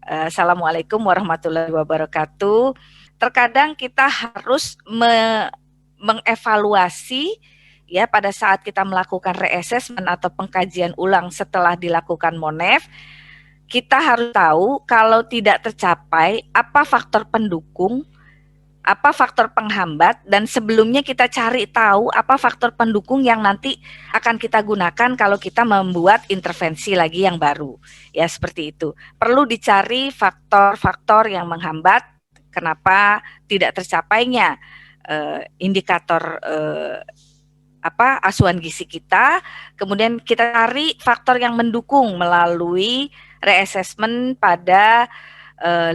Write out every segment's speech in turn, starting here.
Assalamualaikum warahmatullahi wabarakatuh. Terkadang kita harus mengevaluasi ya pada saat kita melakukan reassessment atau pengkajian ulang setelah dilakukan MONEF, kita harus tahu kalau tidak tercapai apa faktor pendukung, apa faktor penghambat, dan sebelumnya kita cari tahu apa faktor pendukung yang nanti akan kita gunakan kalau kita membuat intervensi lagi yang baru. Ya, seperti itu. Perlu dicari faktor-faktor yang menghambat kenapa tidak tercapainya indikator asuhan gizi kita. Kemudian kita cari faktor yang mendukung melalui reassessment pada 5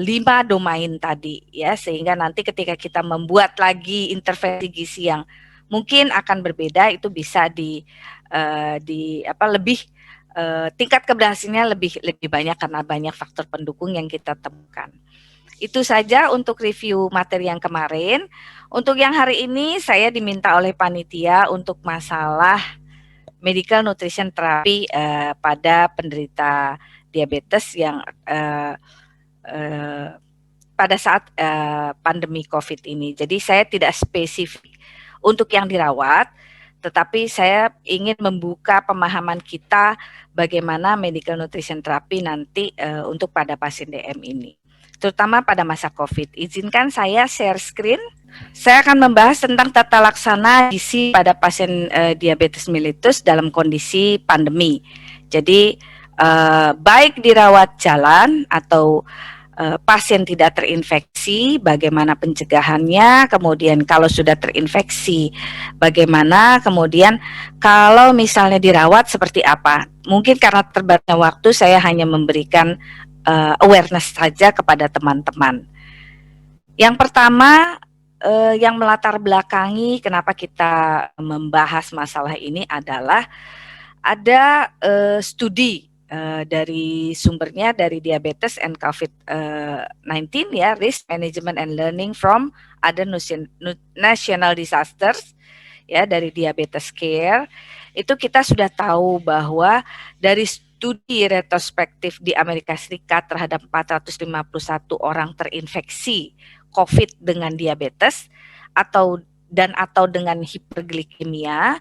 domain tadi ya, sehingga nanti ketika kita membuat lagi intervensi gizi yang mungkin akan berbeda, itu bisa tingkat keberhasilannya lebih banyak karena banyak faktor pendukung yang kita temukan. Itu saja untuk review materi yang kemarin. Untuk yang hari ini saya diminta oleh panitia untuk masalah medical nutrition therapy pada penderita diabetes yang pada saat pandemi COVID ini. Jadi saya tidak spesifik untuk yang dirawat, tetapi saya ingin membuka pemahaman kita bagaimana medical nutrition therapy nanti untuk pada pasien DM ini, terutama pada masa COVID. Izinkan saya share screen. Saya akan membahas tentang tata laksana gizi pada pasien diabetes mellitus dalam kondisi pandemi. Jadi baik dirawat jalan atau pasien tidak terinfeksi, bagaimana pencegahannya, kemudian kalau sudah terinfeksi, bagaimana, kemudian kalau misalnya dirawat seperti apa. Mungkin karena terbatasnya waktu, saya hanya memberikan awareness saja kepada teman-teman. Yang pertama, yang melatar belakangi kenapa kita membahas masalah ini adalah ada studi dari sumbernya dari Diabetes and COVID-19 ya, Risk Management and Learning from Other National Disasters ya, dari Diabetes Care. Itu kita sudah tahu bahwa dari studi retrospektif di Amerika Serikat terhadap 451 orang terinfeksi COVID dengan diabetes atau dengan hiperglikemia,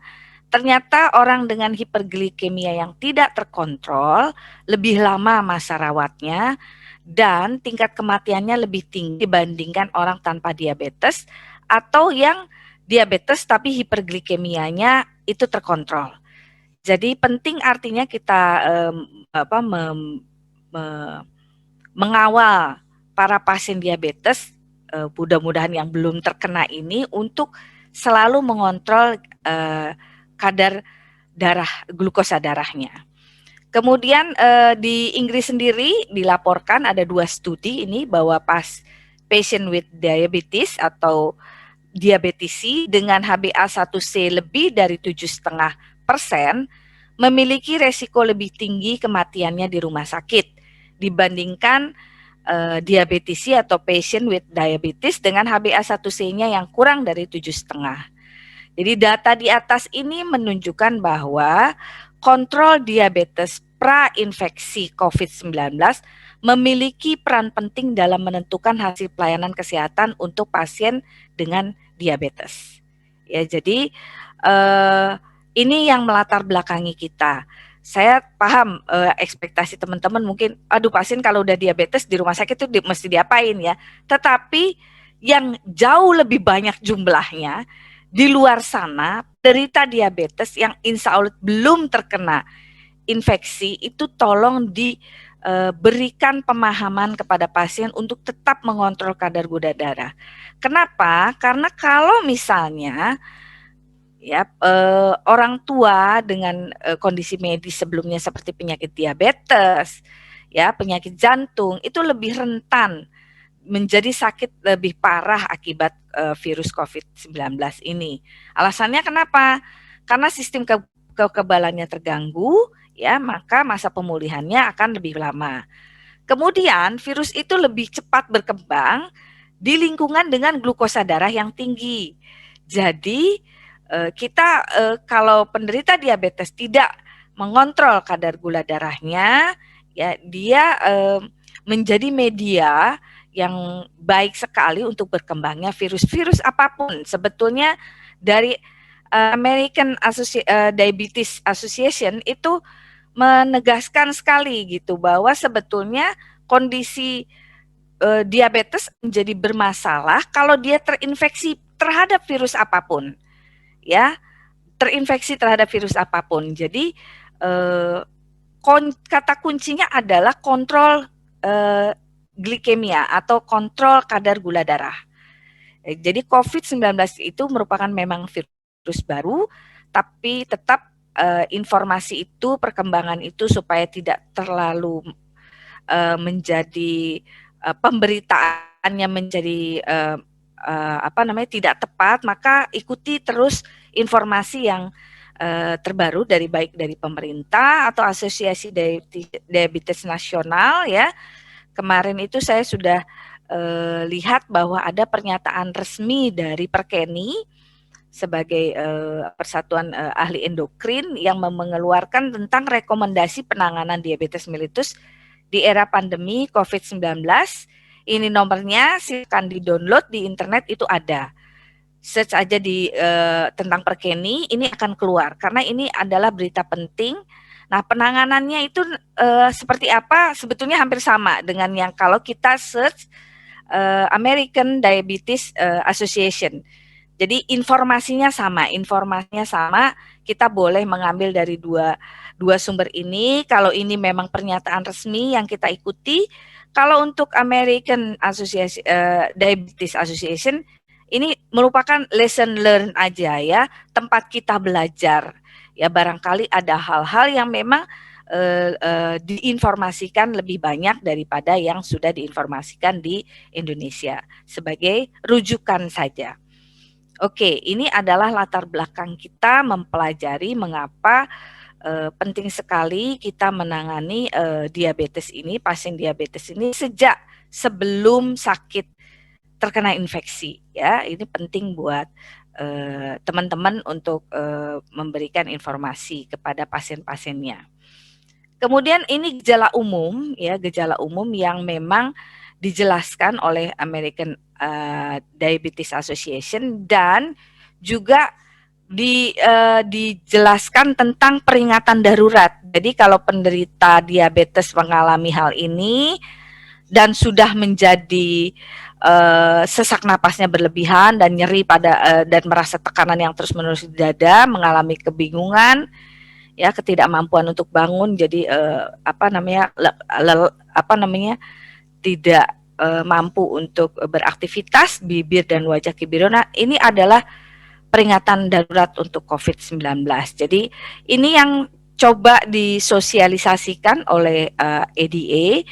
ternyata orang dengan hiperglikemia yang tidak terkontrol lebih lama masa rawatnya dan tingkat kematiannya lebih tinggi dibandingkan orang tanpa diabetes atau yang diabetes tapi hiperglikemianya itu terkontrol. Jadi penting artinya kita mengawal para pasien diabetes, mudah-mudahan yang belum terkena ini, untuk selalu mengontrol kadar darah, glukosa darahnya. Kemudian di Inggris sendiri dilaporkan ada 2 studi ini bahwa patient with diabetes atau diabetisi dengan HbA1c lebih dari 7,5% memiliki resiko lebih tinggi kematiannya di rumah sakit dibandingkan diabetisi atau patient with diabetes dengan HbA1c-nya yang kurang dari 7,5. Jadi data di atas ini menunjukkan bahwa kontrol diabetes pra-infeksi COVID-19 memiliki peran penting dalam menentukan hasil pelayanan kesehatan untuk pasien dengan diabetes. Ya, jadi ini yang melatar belakangi kita. Saya paham ekspektasi teman-teman mungkin, aduh pasien kalau udah diabetes di rumah sakit itu mesti diapain ya. Tetapi yang jauh lebih banyak jumlahnya di luar sana, penderita diabetes yang insya Allah belum terkena infeksi itu tolong diberikan pemahaman kepada pasien untuk tetap mengontrol kadar gula darah. Kenapa? Karena kalau misalnya ya orang tua dengan kondisi medis sebelumnya seperti penyakit diabetes, ya penyakit jantung, itu lebih rentan menjadi sakit lebih parah akibat virus COVID-19 ini. Alasannya kenapa? Karena sistem kekebalannya terganggu, ya maka masa pemulihannya akan lebih lama. Kemudian virus itu lebih cepat berkembang di lingkungan dengan glukosa darah yang tinggi. Jadi kita kalau penderita diabetes tidak mengontrol kadar gula darahnya, ya dia menjadi media yang baik sekali untuk berkembangnya virus-virus apapun. Sebetulnya dari American Diabetes Association itu menegaskan sekali gitu bahwa sebetulnya kondisi diabetes menjadi bermasalah kalau dia terinfeksi terhadap virus apapun, ya, terinfeksi terhadap virus apapun. Jadi kata kuncinya adalah kontrol glikemia atau kontrol kadar gula darah. Jadi COVID-19 itu merupakan memang virus baru, tapi tetap informasi itu, perkembangan itu supaya tidak terlalu menjadi pemberitaannya menjadi tidak tepat, maka ikuti terus informasi yang terbaru baik dari pemerintah atau Asosiasi Diabetes Nasional, ya. Kemarin itu saya sudah lihat bahwa ada pernyataan resmi dari Perkeni sebagai Persatuan Ahli Endokrin yang mengeluarkan tentang rekomendasi penanganan diabetes mellitus di era pandemi COVID-19. Ini nomornya, silakan di-download di internet, itu ada. Search aja di tentang Perkeni, ini akan keluar karena ini adalah berita penting. Nah, penanganannya itu seperti apa? Sebetulnya hampir sama dengan yang kalau kita search American Diabetes Association. Jadi informasinya sama, kita boleh mengambil dari dua sumber ini. Kalau ini memang pernyataan resmi yang kita ikuti. Kalau untuk American Diabetes Association, ini merupakan lesson learn aja, ya, tempat kita belajar. Ya, barangkali ada hal-hal yang memang diinformasikan lebih banyak daripada yang sudah diinformasikan di Indonesia, sebagai rujukan saja. Oke, ini adalah latar belakang kita mempelajari mengapa penting sekali kita menangani diabetes ini, pasien diabetes ini sejak sebelum sakit terkena infeksi, ya. Ini penting buat teman-teman untuk memberikan informasi kepada pasien-pasiennya. Kemudian ini gejala umum, ya, gejala umum yang memang dijelaskan oleh American Diabetes Association dan juga dijelaskan tentang peringatan darurat. Jadi kalau penderita diabetes mengalami hal ini dan sudah menjadi sesak napasnya berlebihan dan nyeri dan merasa tekanan yang terus-menerus di dada, mengalami kebingungan, ya, ketidakmampuan untuk bangun, jadi tidak mampu untuk beraktivitas, bibir dan wajah kibirona, ini adalah peringatan darurat untuk COVID-19. Jadi ini yang coba disosialisasikan oleh ADA,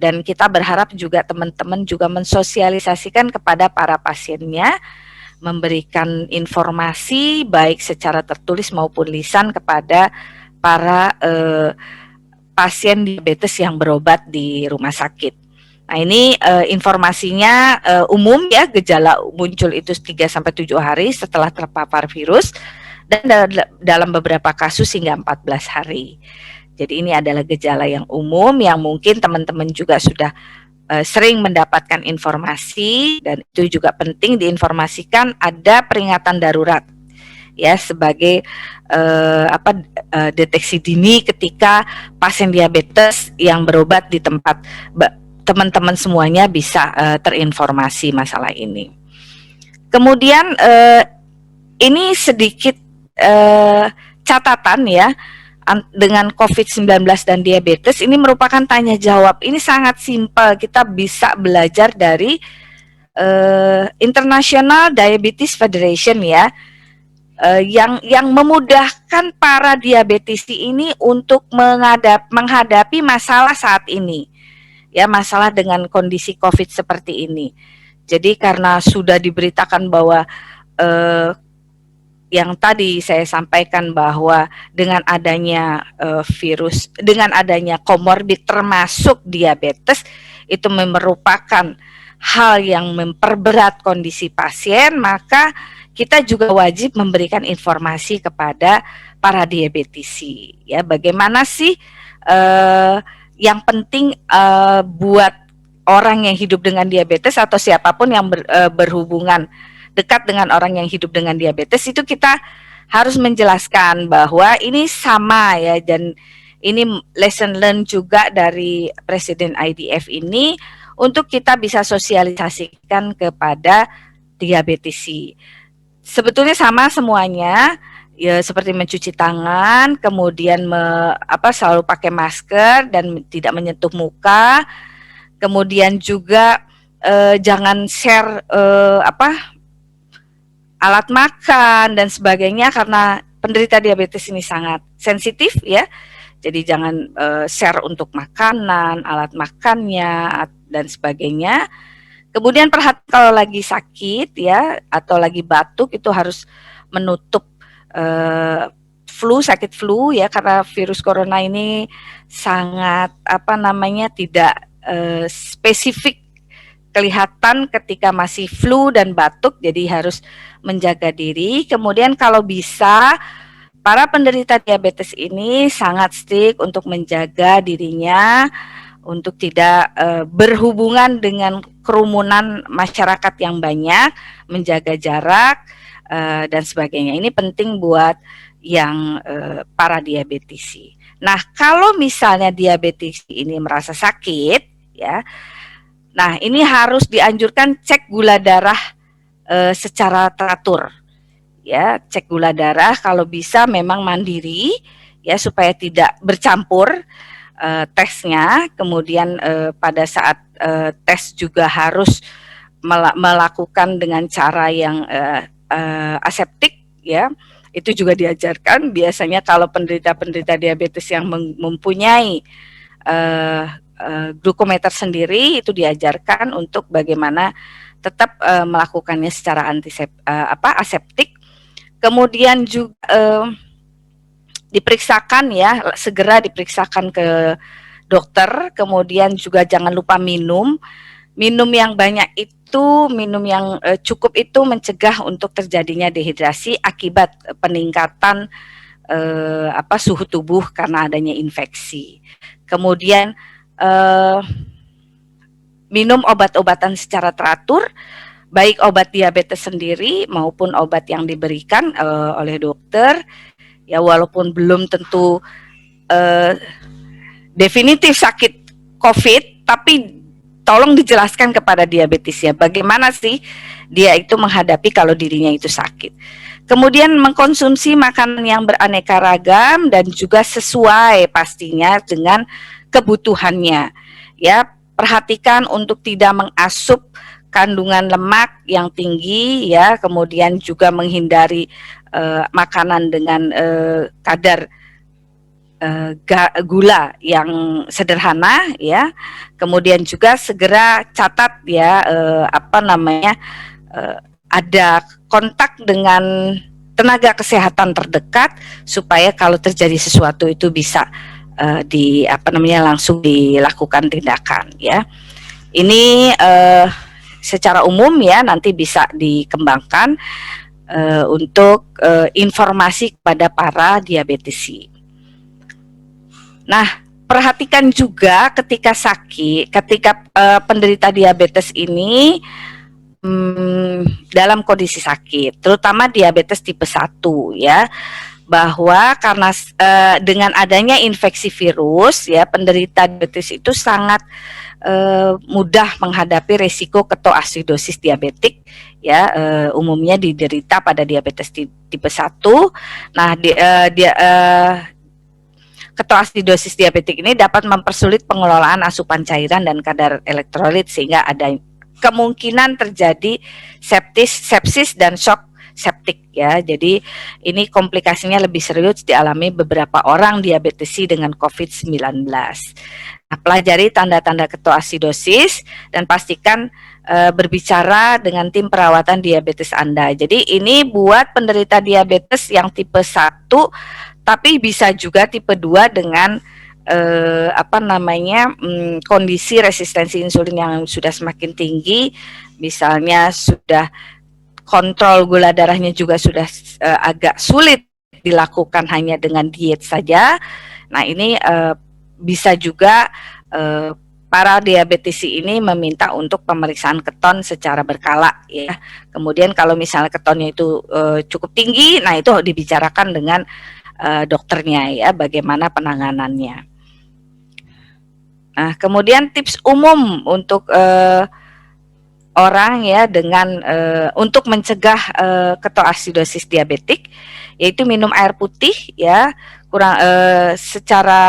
dan kita berharap juga teman-teman juga mensosialisasikan kepada para pasiennya, memberikan informasi baik secara tertulis maupun lisan kepada para pasien diabetes yang berobat di rumah sakit. Nah, ini informasinya umum, ya, gejala muncul itu 3-7 hari setelah terpapar virus dan dalam beberapa kasus hingga 14 hari. Jadi ini adalah gejala yang umum yang mungkin teman-teman juga sudah sering mendapatkan informasi, dan itu juga penting diinformasikan ada peringatan darurat, ya, sebagai deteksi dini ketika pasien diabetes yang berobat di tempat teman-teman semuanya bisa terinformasi masalah ini. Kemudian ini sedikit catatan, ya, dengan COVID-19 dan diabetes, ini merupakan tanya jawab. Ini sangat simpel, kita bisa belajar dari International Diabetes Federation, ya, yang memudahkan para diabetisi ini untuk menghadapi masalah saat ini, ya, masalah dengan kondisi COVID seperti ini. Jadi karena sudah diberitakan bahwa yang tadi saya sampaikan bahwa dengan adanya virus, dengan adanya komorbid termasuk diabetes, itu merupakan hal yang memperberat kondisi pasien, maka kita juga wajib memberikan informasi kepada para diabetisi, ya, bagaimana sih yang penting buat orang yang hidup dengan diabetes atau siapapun yang berhubungan dekat dengan orang yang hidup dengan diabetes, itu kita harus menjelaskan bahwa ini sama ya, dan ini lesson learned juga dari Presiden IDF ini untuk kita bisa sosialisasikan kepada diabetesi. Sebetulnya sama semuanya, ya seperti mencuci tangan, kemudian selalu pakai masker dan tidak menyentuh muka, kemudian juga jangan share alat makan dan sebagainya, karena penderita diabetes ini sangat sensitif ya. Jadi jangan share untuk makanan, alat makannya dan sebagainya. Kemudian perhatikan kalau lagi sakit ya atau lagi batuk, itu harus menutup sakit flu ya, karena virus corona ini sangat tidak spesifik kelihatan ketika masih flu dan batuk, jadi harus menjaga diri. Kemudian kalau bisa para penderita diabetes ini sangat strict untuk menjaga dirinya untuk tidak berhubungan dengan kerumunan masyarakat yang banyak, menjaga jarak dan sebagainya. Ini penting buat yang para diabetisi. Nah, kalau misalnya diabetes ini merasa sakit, ya, nah ini harus dianjurkan cek gula darah secara teratur. Ya, cek gula darah kalau bisa memang mandiri, ya supaya tidak bercampur tesnya. Kemudian pada saat tes juga harus melakukan dengan cara yang aseptik ya. Itu juga diajarkan biasanya kalau penderita diabetes yang mempunyai glukometer sendiri, itu diajarkan untuk bagaimana tetap melakukannya secara aseptik. Kemudian juga diperiksakan ya, segera diperiksakan ke dokter. Kemudian juga jangan lupa minum yang banyak itu, minum yang cukup itu mencegah untuk terjadinya dehidrasi akibat peningkatan suhu tubuh karena adanya infeksi. Kemudian minum obat-obatan secara teratur, baik obat diabetes sendiri maupun obat yang diberikan oleh dokter. Ya, walaupun belum tentu definitif sakit COVID, tapi tolong dijelaskan kepada diabetesnya bagaimana sih dia itu menghadapi kalau dirinya itu sakit. Kemudian mengkonsumsi makanan yang beraneka ragam dan juga sesuai pastinya dengan kebutuhannya. Ya, perhatikan untuk tidak mengasup kandungan lemak yang tinggi ya, kemudian juga menghindari makanan dengan kadar gula yang sederhana ya. Kemudian juga segera catat ya ada kontak dengan tenaga kesehatan terdekat supaya kalau terjadi sesuatu itu bisa langsung dilakukan tindakan ya. Ini secara umum ya, nanti bisa dikembangkan untuk informasi kepada para diabetesi. Nah, perhatikan juga ketika sakit, ketika penderita diabetes ini dalam kondisi sakit, terutama diabetes tipe 1 ya, bahwa karena dengan adanya infeksi virus ya, penderita diabetes itu sangat mudah menghadapi resiko ketoasidosis diabetik ya, umumnya diderita pada diabetes tipe 1. Nah, ketoasidosis diabetik ini dapat mempersulit pengelolaan asupan cairan dan kadar elektrolit sehingga ada kemungkinan terjadi sepsis dan shock septik ya. Jadi ini komplikasinya lebih serius dialami beberapa orang diabetesi dengan COVID-19. Nah, pelajari tanda-tanda ketoasidosis dan pastikan berbicara dengan tim perawatan diabetes Anda. Jadi ini buat penderita diabetes yang tipe 1, tapi bisa juga tipe 2 dengan kondisi resistensi insulin yang sudah semakin tinggi, misalnya sudah kontrol gula darahnya juga sudah agak sulit dilakukan hanya dengan diet saja. Nah, ini bisa juga para diabetesi ini meminta untuk pemeriksaan keton secara berkala ya. Kemudian kalau misalnya ketonnya itu cukup tinggi, nah itu dibicarakan dengan dokternya ya, bagaimana penanganannya. Nah, kemudian tips umum untuk orang ya dengan untuk mencegah ketoasidosis diabetik, yaitu minum air putih ya, kurang secara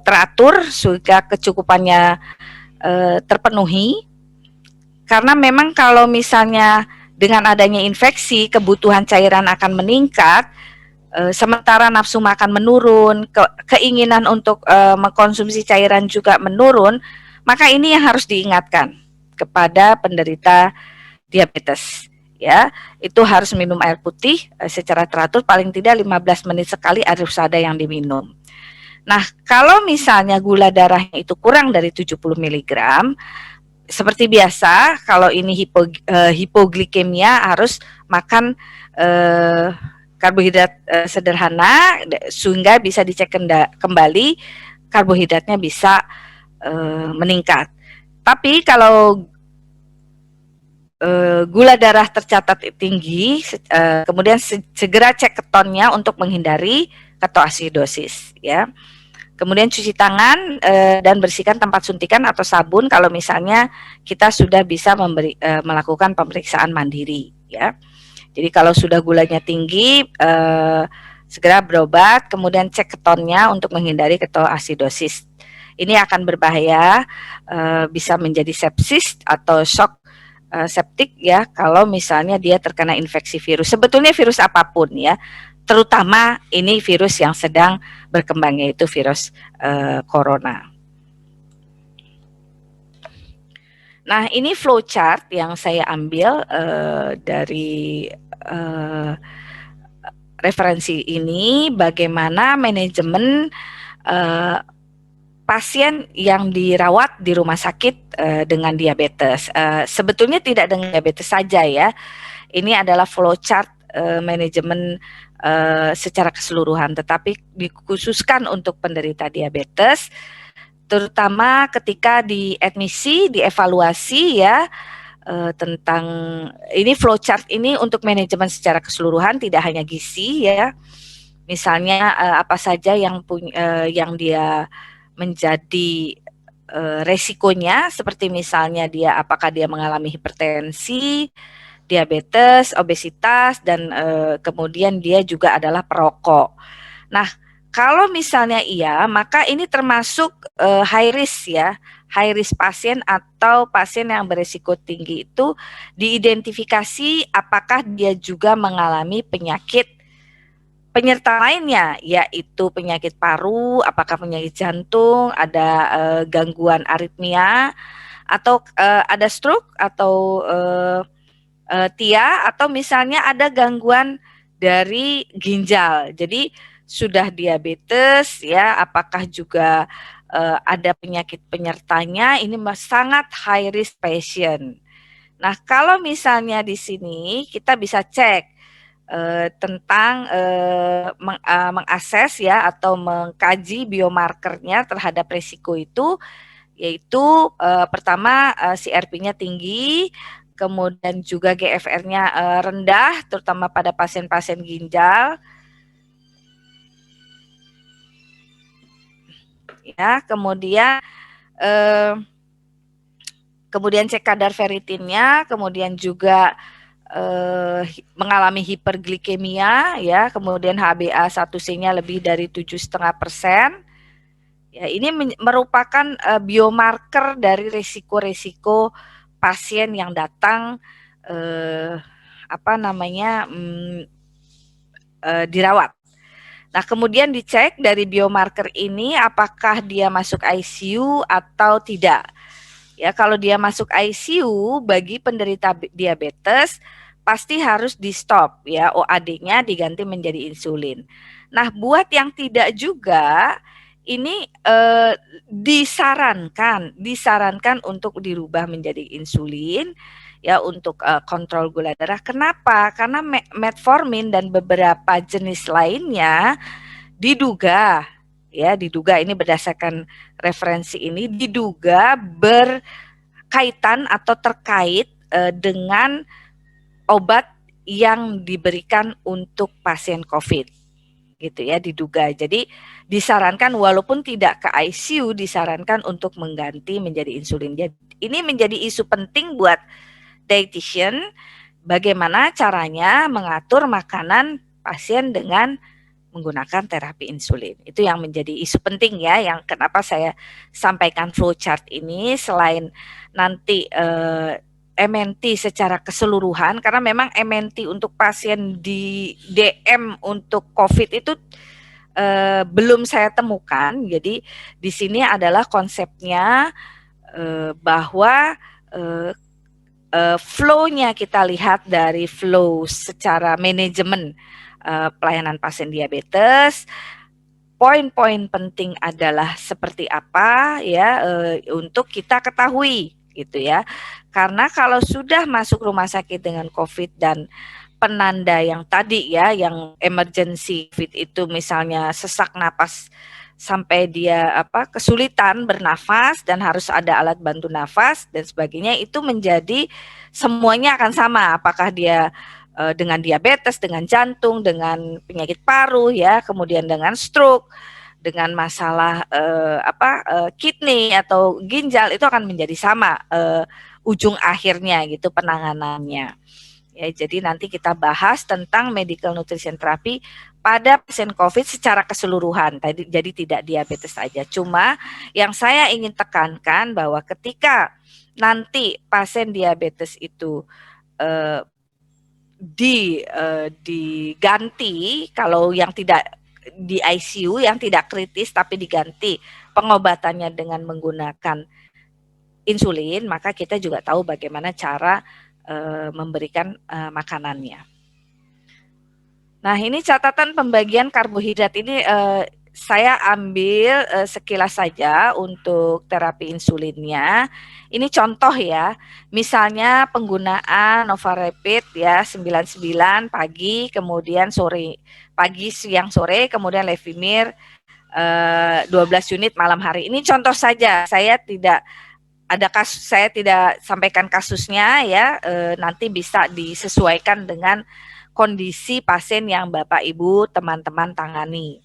teratur sehingga kecukupannya terpenuhi. Karena memang kalau misalnya dengan adanya infeksi, kebutuhan cairan akan meningkat, sementara nafsu makan menurun, keinginan untuk mengkonsumsi cairan juga menurun, maka ini yang harus diingatkan kepada penderita diabetes. Ya, itu harus minum air putih secara teratur, paling tidak 15 menit sekali harus ada yang diminum. Nah, kalau misalnya gula darahnya itu kurang dari 70 mg, seperti biasa, kalau ini hipoglikemia harus makan karbohidrat sederhana sehingga bisa dicek kembali karbohidratnya bisa meningkat. Tapi kalau gula darah tercatat tinggi, kemudian segera cek ketonnya untuk menghindari ketoasidosis ya. Kemudian cuci tangan dan bersihkan tempat suntikan atau sabun kalau misalnya kita sudah bisa melakukan pemeriksaan mandiri ya. Jadi kalau sudah gulanya tinggi segera berobat, kemudian cek ketonnya untuk menghindari ketoasidosis. Ini akan berbahaya, bisa menjadi sepsis atau shock septik ya kalau misalnya dia terkena infeksi virus. Sebetulnya virus apapun ya, terutama ini virus yang sedang berkembang yaitu virus corona. Nah, ini flowchart yang saya ambil dari referensi ini, bagaimana manajemen pasien yang dirawat di rumah sakit dengan diabetes. Sebetulnya tidak dengan diabetes saja ya. Ini adalah flowchart manajemen secara keseluruhan, tetapi dikhususkan untuk penderita diabetes, terutama ketika diadmisi, dievaluasi ya, tentang ini flowchart ini untuk manajemen secara keseluruhan, tidak hanya gizi ya. Misalnya apa saja yang dia menjadi resikonya, seperti misalnya apakah dia mengalami hipertensi, diabetes, obesitas, dan kemudian dia juga adalah perokok. Nah, kalau misalnya iya, maka ini termasuk high risk ya, high risk pasien atau pasien yang berisiko tinggi itu diidentifikasi apakah dia juga mengalami penyakit penyerta lainnya, yaitu penyakit paru, apakah penyakit jantung, ada gangguan aritmia, atau ada stroke, atau TIA, atau misalnya ada gangguan dari ginjal. Jadi sudah diabetes ya, apakah juga ada penyakit penyertanya, ini sangat high risk patient. Nah, kalau misalnya di sini kita bisa cek tentang mengakses ya atau mengkaji biomarkernya terhadap risiko itu, yaitu pertama CRP-nya tinggi, kemudian juga GFR-nya rendah, terutama pada pasien-pasien ginjal. Ya, kemudian cek kadar ferritinnya, kemudian juga mengalami hiperglikemia ya, kemudian HbA1c-nya lebih dari 7,5%. Ya, ini merupakan biomarker dari risiko-risiko pasien yang datang dirawat. Nah, kemudian dicek dari biomarker ini apakah dia masuk ICU atau tidak. Ya, kalau dia masuk ICU bagi penderita diabetes pasti harus di stop ya, OAD-nya diganti menjadi insulin. Nah, buat yang tidak juga ini disarankan untuk dirubah menjadi insulin ya untuk kontrol gula darah. Kenapa? Karena metformin dan beberapa jenis lainnya diduga ya diduga ini berdasarkan referensi ini diduga berkaitan atau terkait dengan obat yang diberikan untuk pasien COVID gitu ya diduga. Jadi disarankan walaupun tidak ke ICU disarankan untuk mengganti menjadi insulin. Jadi ini menjadi isu penting buat dietitian bagaimana caranya mengatur makanan pasien dengan menggunakan terapi insulin. Itu yang menjadi isu penting ya, yang kenapa saya sampaikan flowchart ini selain nanti MNT secara keseluruhan, karena memang MNT untuk pasien di DM untuk COVID itu belum saya temukan. Jadi di sini adalah konsepnya bahwa flow-nya kita lihat dari flow secara manajemen pelayanan pasien diabetes. Poin-poin penting adalah seperti apa ya untuk kita ketahui gitu ya. Karena kalau sudah masuk rumah sakit dengan COVID dan penanda yang tadi ya, yang emergency COVID itu misalnya sesak napas sampai dia kesulitan bernafas dan harus ada alat bantu nafas dan sebagainya, itu menjadi semuanya akan sama, apakah dia dengan diabetes, dengan jantung, dengan penyakit paru ya, kemudian dengan stroke, dengan masalah kidney atau ginjal, itu akan menjadi sama ujung akhirnya gitu penanganannya. Ya, jadi nanti kita bahas tentang medical nutrition therapy pada pasien COVID secara keseluruhan. Jadi tidak diabetes saja. Cuma yang saya ingin tekankan bahwa ketika nanti pasien diabetes itu diganti, kalau yang tidak di ICU yang tidak kritis tapi diganti pengobatannya dengan menggunakan insulin, maka kita juga tahu bagaimana cara memberikan makanannya. Nah, ini catatan pembagian karbohidrat ini saya ambil sekilas saja untuk terapi insulinnya. Ini contoh ya, misalnya penggunaan Novarapid ya 99 pagi, kemudian sore, pagi, siang, sore, kemudian Levemir 12 unit malam hari. Ini contoh saja, saya tidak ada kasus, saya tidak sampaikan kasusnya ya, nanti bisa disesuaikan dengan kondisi pasien yang Bapak Ibu teman-teman tangani.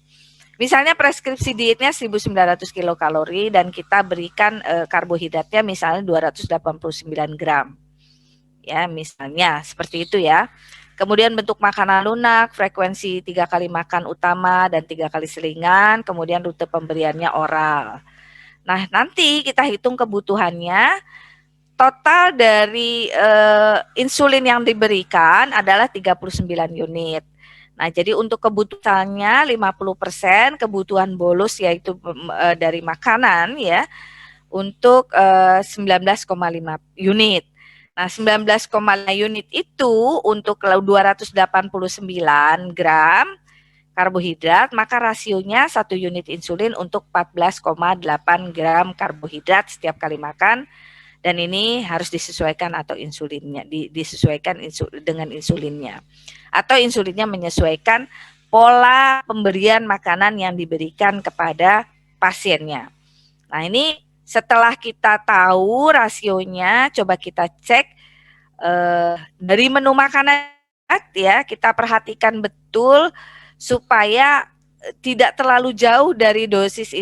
Misalnya preskripsi dietnya 1900 kilokalori dan kita berikan karbohidratnya misalnya 289 gram. Ya, misalnya seperti itu ya. Kemudian bentuk makanan lunak, frekuensi 3 kali makan utama dan 3 kali selingan, kemudian rute pemberiannya oral. Nah, nanti kita hitung kebutuhannya. Total dari insulin yang diberikan adalah 39 unit. Nah, jadi untuk kebutuhannya 50% kebutuhan bolus yaitu dari makanan ya untuk 19,5 unit. Nah, 19,5 unit itu untuk 289 gram karbohidrat, maka rasionya 1 unit insulin untuk 14,8 gram karbohidrat setiap kali makan, dan ini harus disesuaikan atau insulinnya disesuaikan dengan insulinnya, atau insulinnya menyesuaikan pola pemberian makanan yang diberikan kepada pasiennya. Nah, ini setelah kita tahu rasionya, coba kita cek dari menu makanan ya, kita perhatikan betul supaya tidak terlalu jauh dari dosis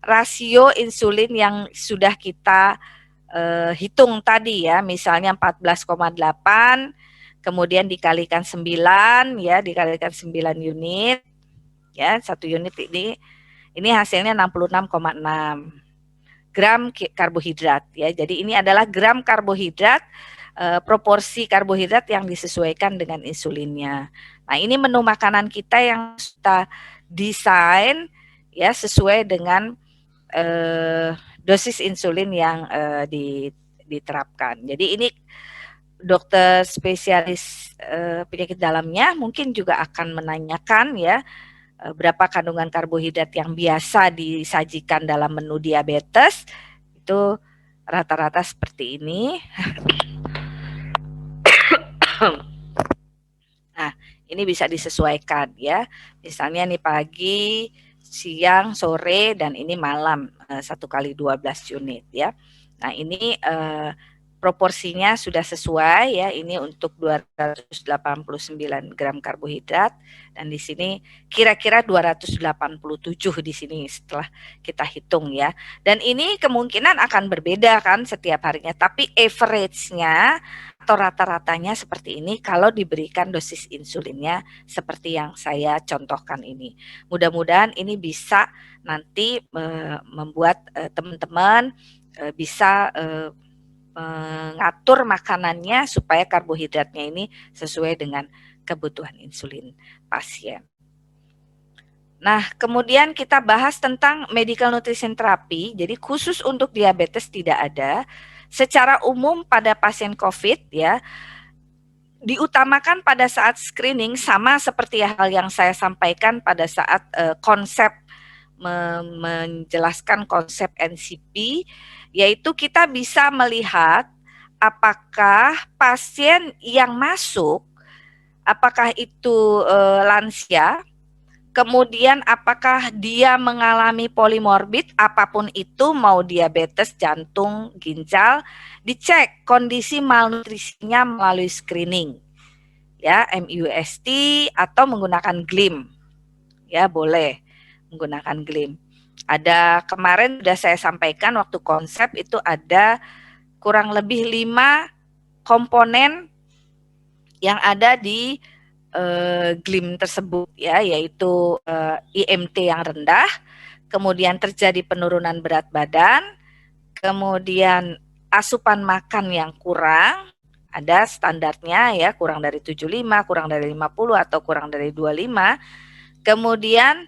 rasio insulin yang sudah kita hitung tadi ya, misalnya 14,8 kemudian dikalikan 9 ya, dikalikan 9 unit ya, 1 unit ini hasilnya 66,6 gram karbohidrat ya. Jadi ini adalah gram karbohidrat, proporsi karbohidrat yang disesuaikan dengan insulinnya. Nah, ini menu makanan kita yang kita desain ya sesuai dengan dosis insulin yang diterapkan. Jadi ini dokter spesialis penyakit dalamnya mungkin juga akan menanyakan ya berapa kandungan karbohidrat yang biasa disajikan dalam menu diabetes. Itu rata-rata seperti ini. Nah, Ini bisa disesuaikan ya. Misalnya nih pagi, siang, sore, dan ini malam 1 kali 12 unit ya. Nah ini proporsinya sudah sesuai ya. Ini untuk 289 gram karbohidrat dan di sini kira-kira 287 di sini setelah kita hitung ya. Dan ini kemungkinan akan berbeda kan setiap harinya, tapi average-nya atau rata-ratanya seperti ini kalau diberikan dosis insulinnya seperti yang saya contohkan ini. Mudah-mudahan ini bisa nanti membuat teman-teman bisa mengatur makanannya supaya karbohidratnya ini sesuai dengan kebutuhan insulin pasien. Nah, kemudian kita bahas tentang medical nutrition therapy. Jadi khusus untuk diabetes tidak ada. Secara umum pada pasien COVID ya, diutamakan pada saat screening sama seperti hal yang saya sampaikan pada saat konsep menjelaskan konsep NCP, yaitu kita bisa melihat apakah pasien yang masuk, apakah itu lansia, kemudian apakah dia mengalami polimorbid, apapun itu, mau diabetes, jantung, ginjal, dicek kondisi malnutrisinya melalui screening, ya MUST atau menggunakan GLIM, ya boleh menggunakan GLIM. Ada kemarin sudah saya sampaikan waktu konsep itu ada kurang lebih 5 komponen yang ada di GLIM tersebut ya, yaitu IMT yang rendah, kemudian terjadi penurunan berat badan, kemudian asupan makan yang kurang, ada standarnya ya, kurang dari 75, kurang dari 50 atau kurang dari 25. Kemudian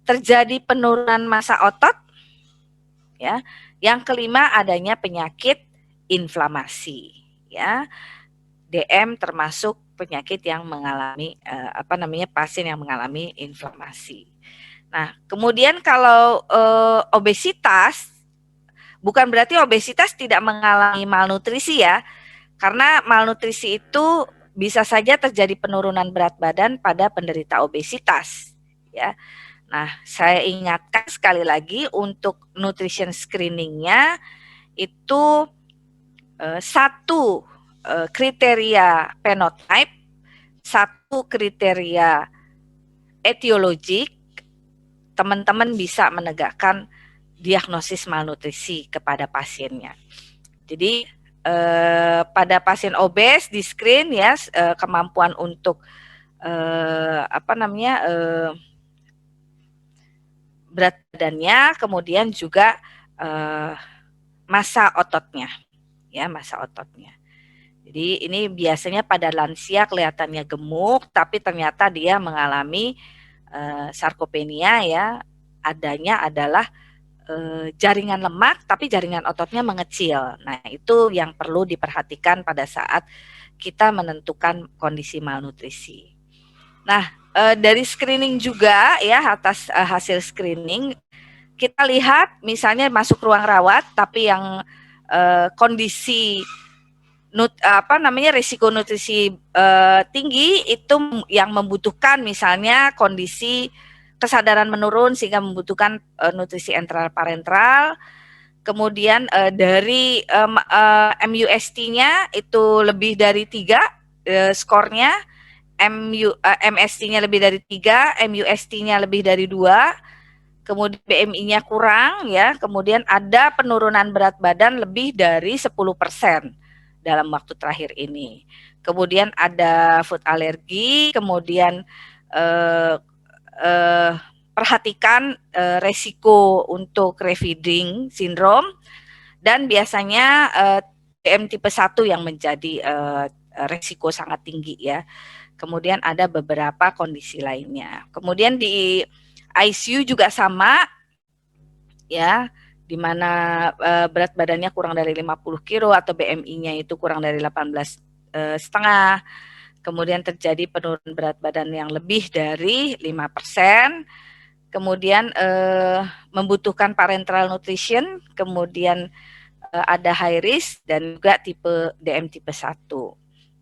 terjadi penurunan massa otot ya. Yang kelima adanya penyakit inflamasi ya. DM termasuk penyakit yang mengalami pasien yang mengalami inflamasi. Nah, kemudian kalau obesitas, bukan berarti obesitas tidak mengalami malnutrisi ya, karena malnutrisi itu bisa saja terjadi penurunan berat badan pada penderita obesitas ya. Nah, saya ingatkan sekali lagi untuk nutrition screeningnya itu satu kriteria phenotype, satu kriteria etiologik, teman-teman bisa menegakkan diagnosis malnutrisi kepada pasiennya. Jadi pada pasien obes di screen ya kemampuan untuk berat badannya, kemudian juga massa ototnya, ya massa ototnya. Jadi ini biasanya pada lansia kelihatannya gemuk, tapi ternyata dia mengalami sarkopenia ya. Adanya adalah jaringan lemak, tapi jaringan ototnya mengecil. Nah itu yang perlu diperhatikan pada saat kita menentukan kondisi malnutrisi. Nah dari screening juga ya, atas hasil screening kita lihat misalnya masuk ruang rawat, tapi yang kondisi risiko nutrisi tinggi itu yang membutuhkan misalnya kondisi kesadaran menurun sehingga membutuhkan nutrisi enteral-parenteral. Kemudian dari MUST-nya itu lebih dari 3 skornya, MST-nya lebih dari 3, MUST-nya lebih dari 2, kemudian BMI-nya kurang ya, kemudian ada penurunan berat badan lebih dari 10% dalam waktu terakhir ini. Kemudian ada food alergi, kemudian perhatikan resiko untuk refeeding syndrome, dan biasanya DM tipe 1 yang menjadi resiko sangat tinggi ya. Kemudian ada beberapa kondisi lainnya. Kemudian di ICU juga sama ya, di mana berat badannya kurang dari 50 kilo atau BMI-nya itu kurang dari 18,5. Kemudian terjadi penurunan berat badan yang lebih dari 5%. Kemudian membutuhkan parenteral nutrition, kemudian ada high risk dan juga tipe DM tipe 1.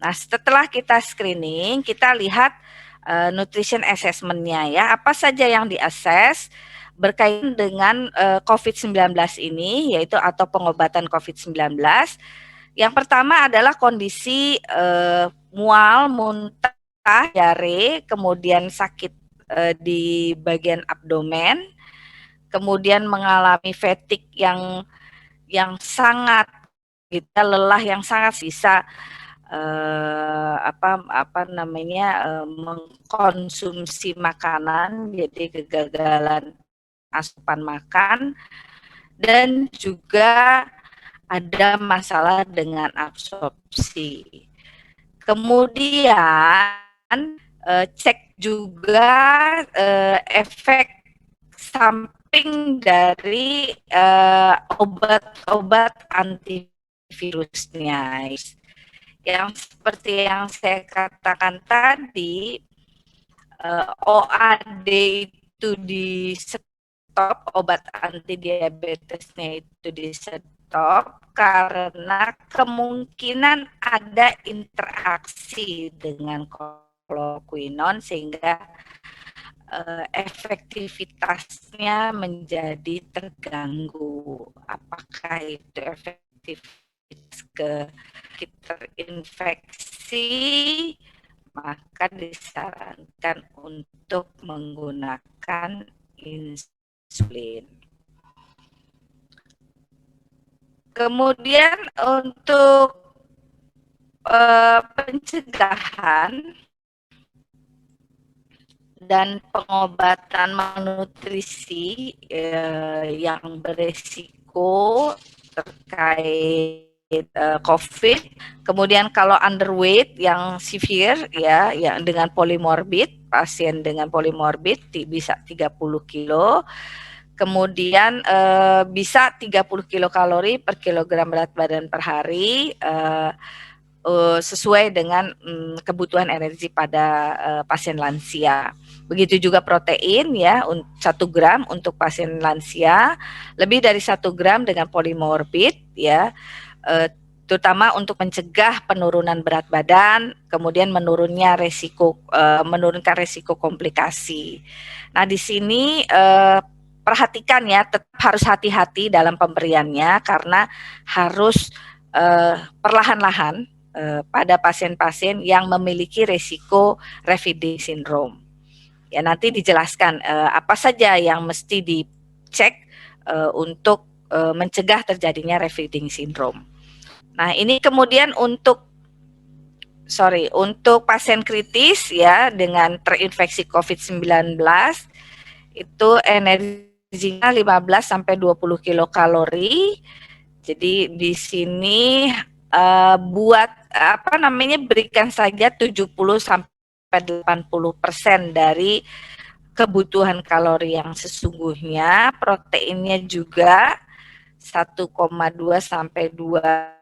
Nah, setelah kita screening, kita lihat nutrition assessment-nya ya. Apa saja yang diakses berkaitan dengan COVID-19 ini, yaitu atau pengobatan COVID-19. Yang pertama adalah kondisi mual, muntah, diare, kemudian sakit di bagian abdomen, kemudian mengalami fatigue yang sangat gitu, lelah yang sangat bisa mengkonsumsi makanan, jadi kegagalan asupan makan, dan juga ada masalah dengan absorpsi. Kemudian cek juga efek samping dari obat-obat antivirusnya. Yang seperti yang saya katakan tadi, OAD itu di stop, obat anti diabetesnya itu di stop karena kemungkinan ada interaksi dengan kloroquinon sehingga efektivitasnya menjadi terganggu. Apakah itu efektif ke terinfeksi, maka disarankan untuk menggunakan insulin. Kemudian untuk pencegahan dan pengobatan malnutrisi yang beresiko terkait COVID, kemudian kalau underweight yang severe ya, yang dengan polimorbid, pasien dengan polimorbid bisa 30 kilo, kemudian bisa 30 kilokalori per kilogram berat badan per hari, sesuai dengan kebutuhan energi pada pasien lansia. Begitu juga protein ya, 1 gram untuk pasien lansia, lebih dari 1 gram dengan polimorbid ya, terutama untuk mencegah penurunan berat badan, kemudian menurunkan resiko komplikasi. Nah, di sini perhatikan ya, tetap harus hati-hati dalam pemberiannya karena harus perlahan-lahan pada pasien-pasien yang memiliki resiko refeeding syndrome. Ya, nanti dijelaskan apa saja yang mesti dicek untuk mencegah terjadinya refeeding syndrome. Nah, ini kemudian untuk pasien kritis ya dengan terinfeksi COVID-19 itu energinya 15 sampai 20 kilokalori. Jadi di sini berikan saja 70 sampai 80% dari kebutuhan kalori yang sesungguhnya, proteinnya juga 1,2 sampai 2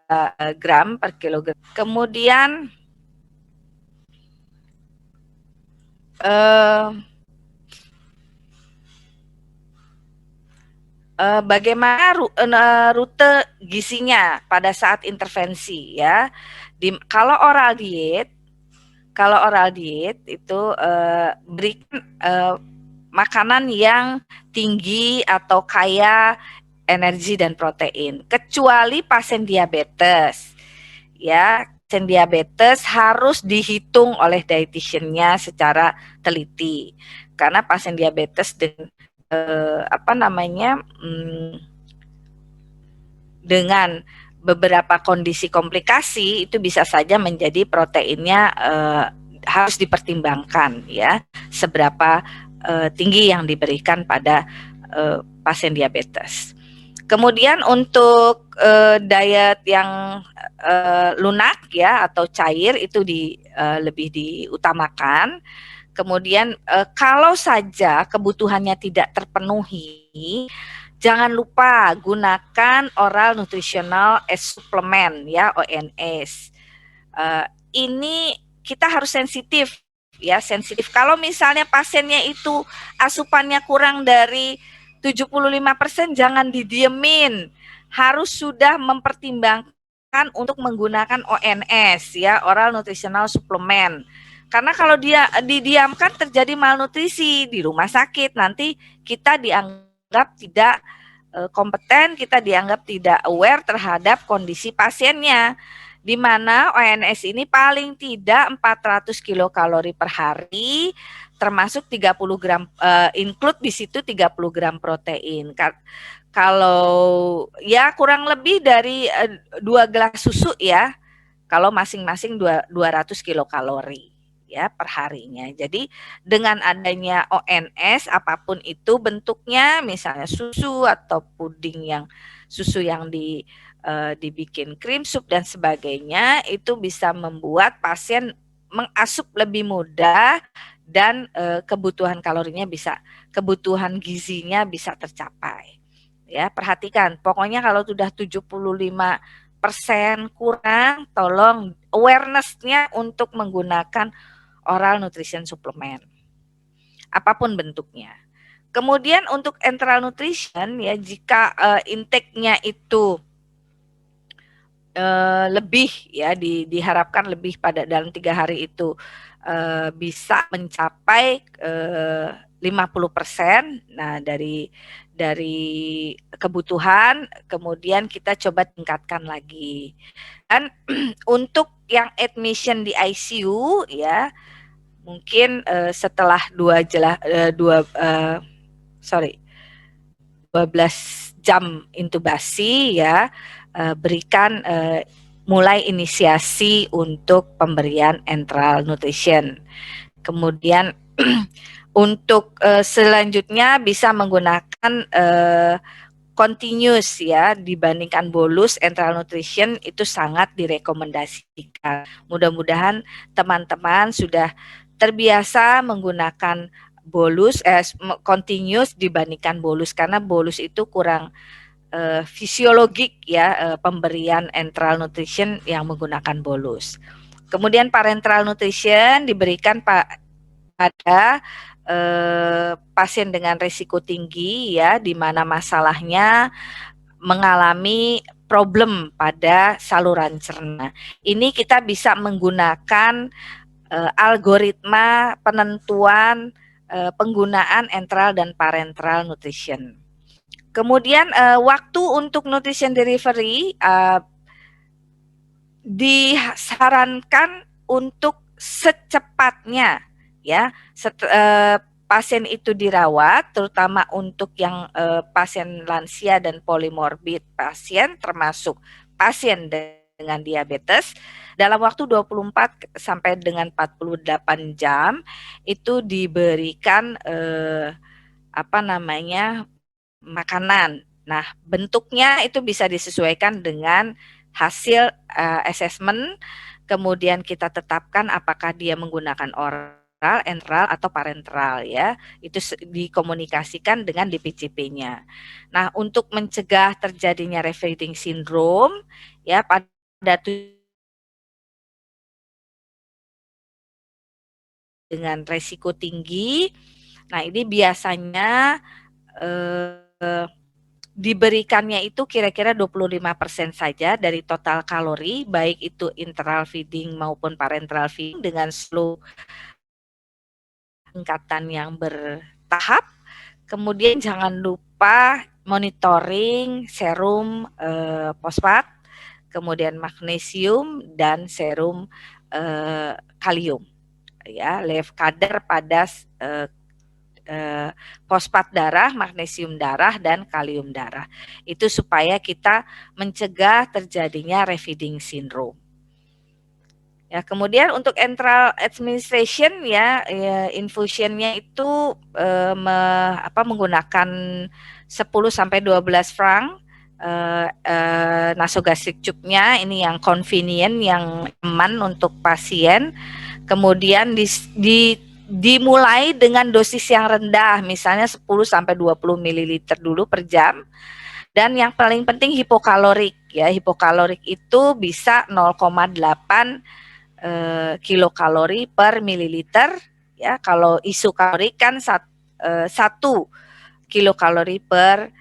gram per kilogram. Kemudian bagaimana rute gizinya pada saat intervensi ya. Kalau oral diet itu berikan makanan yang tinggi atau kaya energi dan protein, kecuali pasien diabetes. Ya, pasien diabetes harus dihitung oleh dietitiannya secara teliti. Karena pasien diabetes dengan dengan beberapa kondisi komplikasi itu bisa saja menjadi proteinnya harus dipertimbangkan ya, seberapa tinggi yang diberikan pada pasien diabetes. Kemudian untuk diet yang lunak ya atau cair itu lebih diutamakan. Kemudian kalau saja kebutuhannya tidak terpenuhi, jangan lupa gunakan oral nutritional as supplement ya, ONS. Ini kita harus sensitif ya, sensitif. Kalau misalnya pasiennya itu asupannya kurang dari 75%, jangan didiemin. Harus sudah mempertimbangkan untuk menggunakan ONS ya, oral nutritional supplement. Karena kalau dia didiamkan terjadi malnutrisi di rumah sakit, nanti kita dianggap tidak kompeten, kita dianggap tidak aware terhadap kondisi pasiennya. Di mana ONS ini paling tidak 400 kilokalori per hari, termasuk 30 gram, include di situ 30 gram protein. Kalau ya kurang lebih dari 2 gelas susu ya, kalau masing-masing 200 kilokalori ya per harinya. Jadi dengan adanya ONS apapun itu bentuknya, misalnya susu atau puding yang susu yang dibikin krim sup dan sebagainya, itu bisa membuat pasien mengasup lebih mudah dan kebutuhan kalorinya bisa, kebutuhan gizinya bisa tercapai. Ya, perhatikan, pokoknya kalau sudah 75% kurang, tolong awareness-nya untuk menggunakan oral nutrition supplement, apapun bentuknya. Kemudian untuk enteral nutrition ya, jika intake-nya itu lebih ya, diharapkan lebih pada dalam 3 hari itu bisa mencapai 50%. Nah, dari kebutuhan, kemudian kita coba tingkatkan lagi. Dan untuk yang admission di ICU ya, mungkin setelah 12 jam intubasi ya, berikan mulai inisiasi untuk pemberian enteral nutrition. Kemudian untuk selanjutnya bisa menggunakan continuous ya, dibandingkan bolus. Enteral nutrition itu sangat direkomendasikan. Mudah-mudahan teman-teman sudah terbiasa menggunakan bolus continuous dibandingkan bolus, karena bolus itu kurang fisiologik ya, pemberian enteral nutrition yang menggunakan bolus. Kemudian parenteral nutrition diberikan pada pasien dengan risiko tinggi ya, di mana masalahnya mengalami problem pada saluran cerna. Ini kita bisa menggunakan algoritma penentuan penggunaan enteral dan parenteral nutrition. Kemudian waktu untuk nutrition delivery disarankan untuk secepatnya ya, pasien itu dirawat, terutama untuk yang pasien lansia dan polimorbid pasien, termasuk pasien dengan diabetes, dalam waktu 24 sampai dengan 48 jam itu diberikan makanan. Nah, bentuknya itu bisa disesuaikan dengan hasil assessment, kemudian kita tetapkan apakah dia menggunakan oral, enteral, atau parenteral ya. Itu dikomunikasikan dengan DPCP-nya. Nah, untuk mencegah terjadinya refeeding syndrome ya pada dengan resiko tinggi. Nah, ini biasanya diberikannya itu kira-kira 25% saja dari total kalori, baik itu enteral feeding maupun parenteral feeding, dengan slow tingkatan yang bertahap. Kemudian jangan lupa monitoring serum fosfat, kemudian magnesium dan serum kalium ya, kadar pada fosfat darah, magnesium darah, dan kalium darah. Itu supaya kita mencegah terjadinya refeeding syndrome. Ya, kemudian untuk enteral administration ya, infusionnya itu menggunakan 10 sampai 12 franc nasogastric tube-nya, ini yang convenient, yang aman untuk pasien. Kemudian dimulai dengan dosis yang rendah, misalnya 10 sampai 20 ml dulu per jam. Dan yang paling penting hipokalorik ya. Hipokalorik itu bisa 0,8 kilokalori per mililiter ya. Kalau isokalorik kan 1 kilokalori per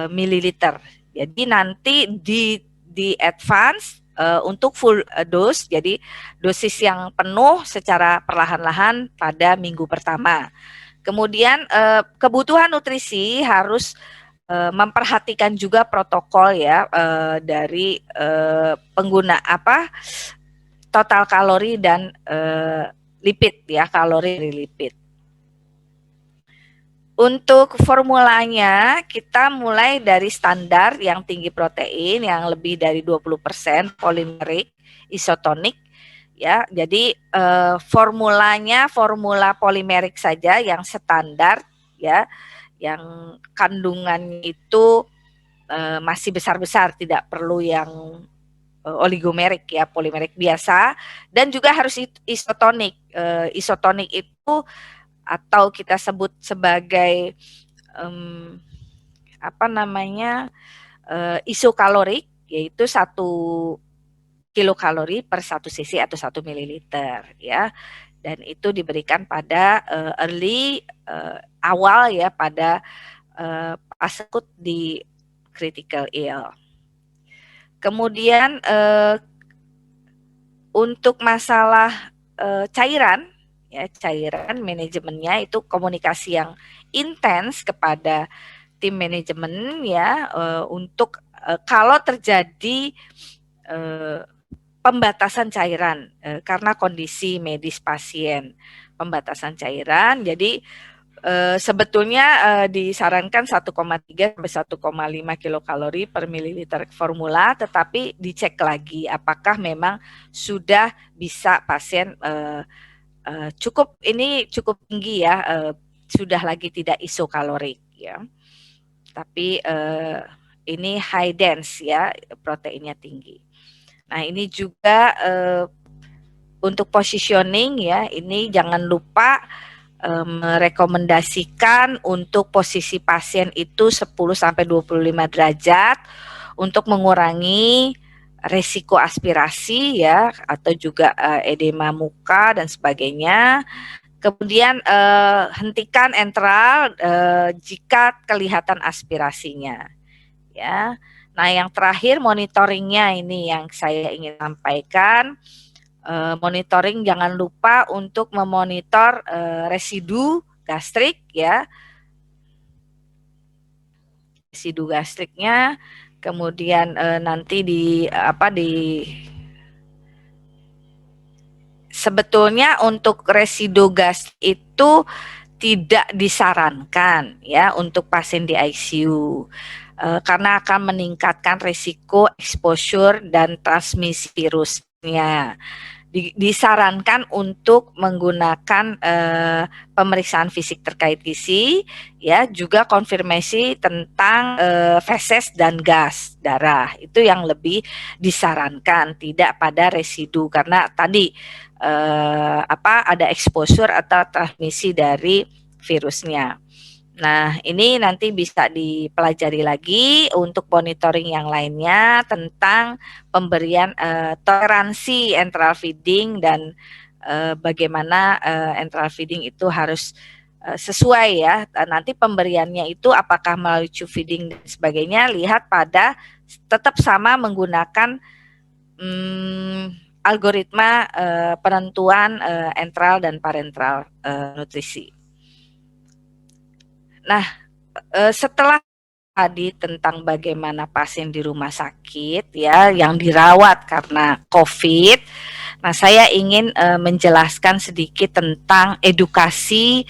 mililiter. Jadi nanti di advance untuk full dose, jadi dosis yang penuh secara perlahan-lahan pada minggu pertama. Kemudian kebutuhan nutrisi harus memperhatikan juga protokol ya dari pengguna total kalori dan lipid ya, kalori lipid. Untuk formulanya kita mulai dari standar yang tinggi protein yang lebih dari 20% polimerik isotonik ya. Jadi formulanya formula polimerik saja yang standar ya, yang kandungannya itu masih besar-besar, tidak perlu yang oligomerik ya, polimerik biasa, dan juga harus isotonik. Isotonik itu atau kita sebut sebagai isokalorik, yaitu 1 kilokalori per 1 cc atau 1 mililiter ya, dan itu diberikan pada awal ya, pada fase akut di critical ill. Kemudian untuk masalah cairan ya, cairan manajemennya itu komunikasi yang intens kepada tim manajemen ya, untuk kalau terjadi pembatasan cairan karena kondisi medis pasien, pembatasan cairan. Jadi sebetulnya disarankan 1,3 sampai 1,5 kilokalori per mililiter formula, tetapi dicek lagi apakah memang sudah bisa pasien cukup tinggi ya, sudah lagi tidak isokalorik ya, tapi ini high dense ya, proteinnya tinggi. Nah ini juga untuk positioning ya, ini jangan lupa merekomendasikan untuk posisi pasien itu 10 sampai 25 derajat untuk mengurangi resiko aspirasi ya, atau juga edema muka dan sebagainya. Kemudian hentikan enteral jika kelihatan aspirasinya ya. Nah yang terakhir monitoringnya, ini yang saya ingin sampaikan. Monitoring jangan lupa untuk memonitor residu gastrik ya, residu gastriknya. Kemudian nanti sebetulnya untuk residu gas itu tidak disarankan ya untuk pasien di ICU karena akan meningkatkan risiko exposure dan transmisi virusnya. Disarankan untuk menggunakan pemeriksaan fisik terkait gizi ya, juga konfirmasi tentang feses dan gas darah, itu yang lebih disarankan, tidak pada residu karena tadi ada exposure atau transmisi dari virusnya. Nah, ini nanti bisa dipelajari lagi untuk monitoring yang lainnya tentang pemberian toleransi enteral feeding dan bagaimana enteral feeding itu harus sesuai ya. Nanti pemberiannya itu apakah melalui tube feeding dan sebagainya, lihat pada tetap sama menggunakan algoritma penentuan enteral dan parenteral nutrisi. Nah, setelah tadi tentang bagaimana pasien di rumah sakit ya yang dirawat karena COVID, nah saya ingin menjelaskan sedikit tentang edukasi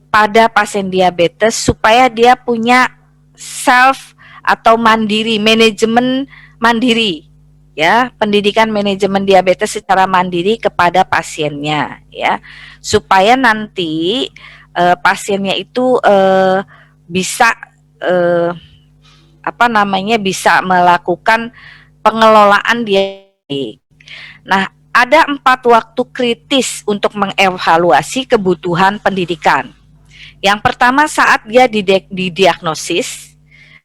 pada pasien diabetes supaya dia punya self atau mandiri, manajemen mandiri ya, pendidikan manajemen diabetes secara mandiri kepada pasiennya ya, supaya nanti pasiennya itu bisa bisa melakukan pengelolaan dia. Nah, ada 4 waktu kritis untuk mengevaluasi kebutuhan pendidikan. Yang pertama saat dia didiagnosis.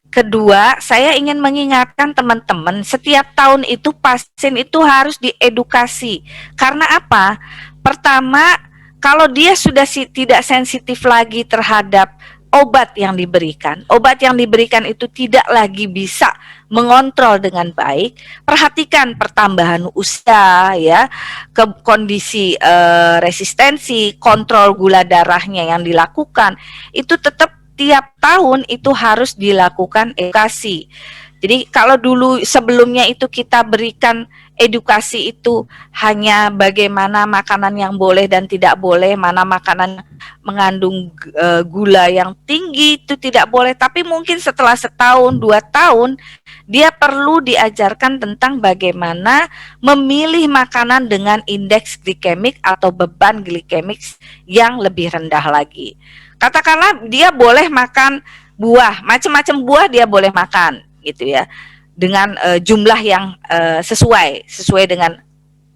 Kedua, saya ingin mengingatkan teman-teman, setiap tahun itu pasien itu harus diedukasi. Karena apa? Pertama, kalau dia sudah tidak sensitif lagi terhadap obat yang diberikan. Obat yang diberikan itu tidak lagi bisa mengontrol dengan baik. Perhatikan pertambahan usia ya, ke kondisi resistensi, kontrol gula darahnya yang dilakukan itu tetap tiap tahun itu harus dilakukan edukasi. Jadi kalau dulu sebelumnya itu kita berikan edukasi itu hanya bagaimana makanan yang boleh dan tidak boleh, mana makanan mengandung gula yang tinggi itu tidak boleh, tapi mungkin setelah setahun 2 tahun dia perlu diajarkan tentang bagaimana memilih makanan dengan indeks glikemik atau beban glikemik yang lebih rendah lagi. Katakanlah dia boleh makan buah, macam-macam buah dia boleh makan gitu ya, dengan jumlah yang sesuai dengan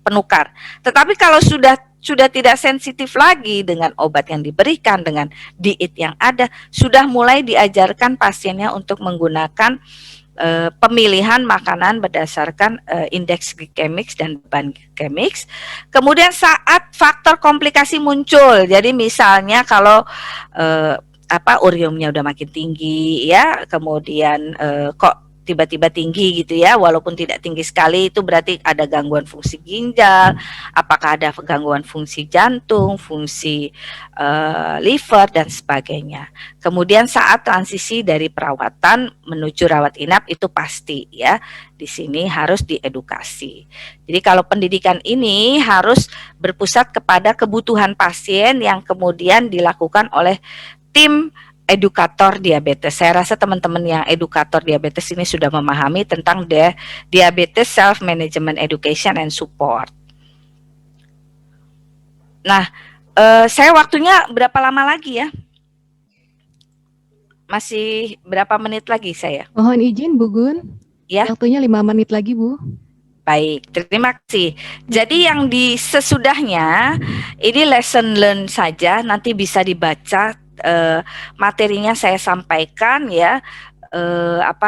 penukar. Tetapi kalau sudah tidak sensitif lagi dengan obat yang diberikan, dengan diet yang ada, sudah mulai diajarkan pasiennya untuk menggunakan pemilihan makanan berdasarkan indeks glikemik dan beban glikemik. Kemudian saat faktor komplikasi muncul, jadi misalnya kalau uriumnya udah makin tinggi ya, kemudian kok tiba-tiba tinggi gitu ya, walaupun tidak tinggi sekali, itu berarti ada gangguan fungsi ginjal, apakah ada gangguan fungsi jantung, fungsi liver dan sebagainya. Kemudian saat transisi dari perawatan menuju rawat inap itu pasti ya, di sini harus diedukasi. Jadi kalau pendidikan ini harus berpusat kepada kebutuhan pasien yang kemudian dilakukan oleh tim edukator diabetes. Saya rasa teman-teman yang edukator diabetes ini sudah memahami tentang diabetes self management education and support. Nah, saya waktunya berapa lama lagi ya? Masih berapa menit lagi saya? Mohon izin Bu Gun. Ya. Waktunya 5 menit lagi Bu. Baik, terima kasih. Jadi yang di sesudahnya ini lesson learn saja, nanti bisa dibaca materinya saya sampaikan ya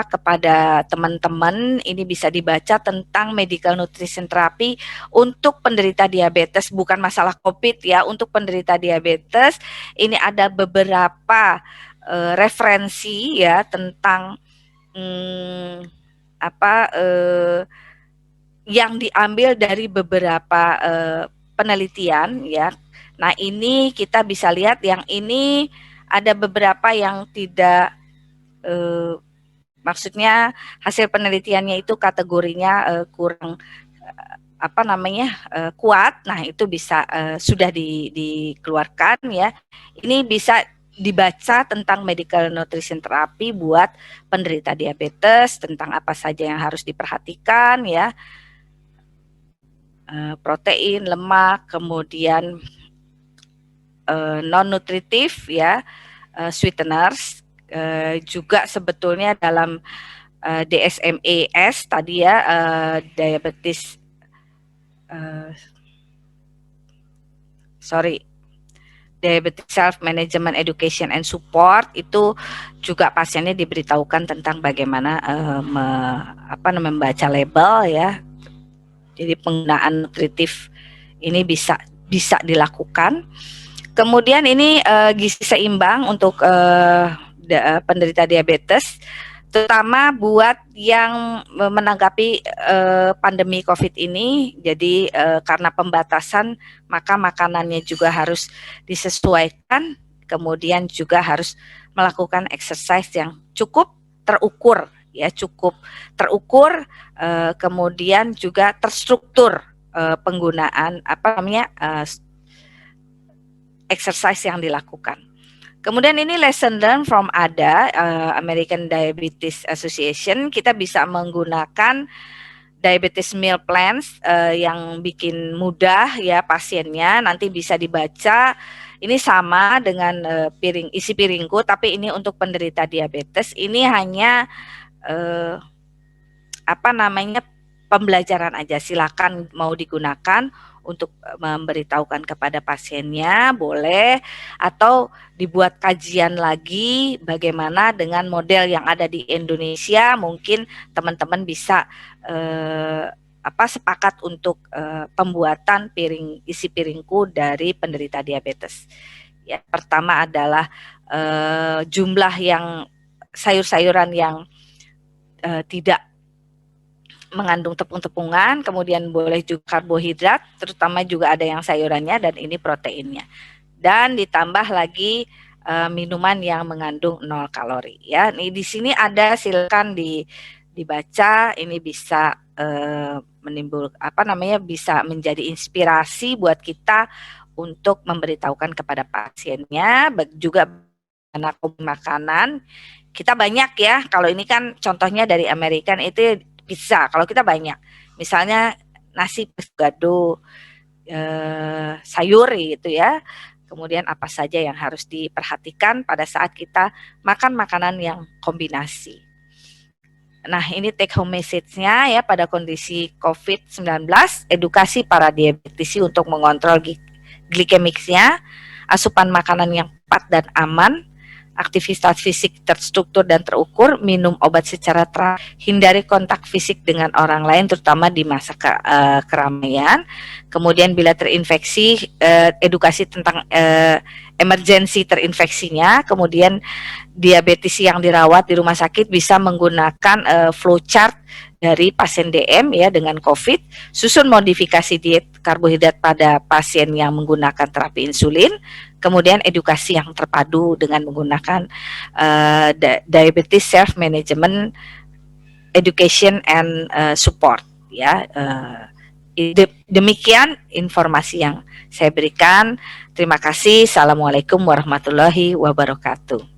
kepada teman-teman. Ini bisa dibaca tentang medical nutrition therapy untuk penderita diabetes, bukan masalah COVID ya, untuk penderita diabetes. Ini ada beberapa referensi ya tentang yang diambil dari beberapa penelitian ya. Nah, ini kita bisa lihat yang ini ada beberapa yang tidak maksudnya hasil penelitiannya itu kategorinya kurang kuat. Nah, itu bisa sudah dikeluarkan ya. Ini bisa dibaca tentang medical nutrition therapy buat penderita diabetes, tentang apa saja yang harus diperhatikan ya. Protein, lemak, kemudian non-nutritif ya, sweeteners, juga sebetulnya dalam DSMAS tadi ya, diabetes diabetes self management education and support, itu juga pasiennya diberitahukan tentang bagaimana membaca label ya. Jadi penggunaan nutritif ini bisa dilakukan. Kemudian ini gizi seimbang untuk penderita diabetes, terutama buat yang menanggapi pandemi COVID ini. Jadi karena pembatasan, maka makanannya juga harus disesuaikan, kemudian juga harus melakukan exercise yang cukup terukur ya, kemudian juga terstruktur penggunaan exercise yang dilakukan. Kemudian ini lesson learned from ADA, American Diabetes Association. Kita bisa menggunakan diabetes meal plans yang bikin mudah ya pasiennya. Nanti bisa dibaca. Ini sama dengan isi piringku, tapi ini untuk penderita diabetes. Ini hanya pembelajaran aja. Silakan mau digunakan untuk memberitahukan kepada pasiennya, boleh, atau dibuat kajian lagi bagaimana dengan model yang ada di Indonesia. Mungkin teman-teman bisa sepakat untuk pembuatan isi piringku dari penderita diabetes. Ya, pertama adalah jumlah yang sayur-sayuran yang tidak mengandung tepung-tepungan, kemudian boleh juga karbohidrat, terutama juga ada yang sayurannya dan ini proteinnya. Dan ditambah lagi minuman yang mengandung 0 kalori ya. Nih di sini ada, silakan dibaca, ini bisa bisa menjadi inspirasi buat kita untuk memberitahukan kepada pasiennya, juga makanan. Kita banyak ya, kalau ini kan contohnya dari Amerika itu pizza, kalau kita banyak, misalnya nasi gado, sayur gitu ya. Kemudian apa saja yang harus diperhatikan pada saat kita makan makanan yang kombinasi. Nah, ini take home message-nya ya, pada kondisi COVID-19, edukasi para diabetisi untuk mengontrol glikemiknya, asupan makanan yang tepat dan aman, aktivitas fisik terstruktur dan terukur, minum obat secara teratur, hindari kontak fisik dengan orang lain terutama di masa keramaian. Kemudian bila terinfeksi, edukasi tentang emergensi terinfeksinya. Kemudian diabetes yang dirawat di rumah sakit bisa menggunakan flowchart dari pasien DM ya dengan COVID, susun modifikasi diet karbohidrat pada pasien yang menggunakan terapi insulin, kemudian edukasi yang terpadu dengan menggunakan diabetes self management education and support ya. Demikian informasi yang saya berikan. Terima kasih. Assalamualaikum warahmatullahi wabarakatuh.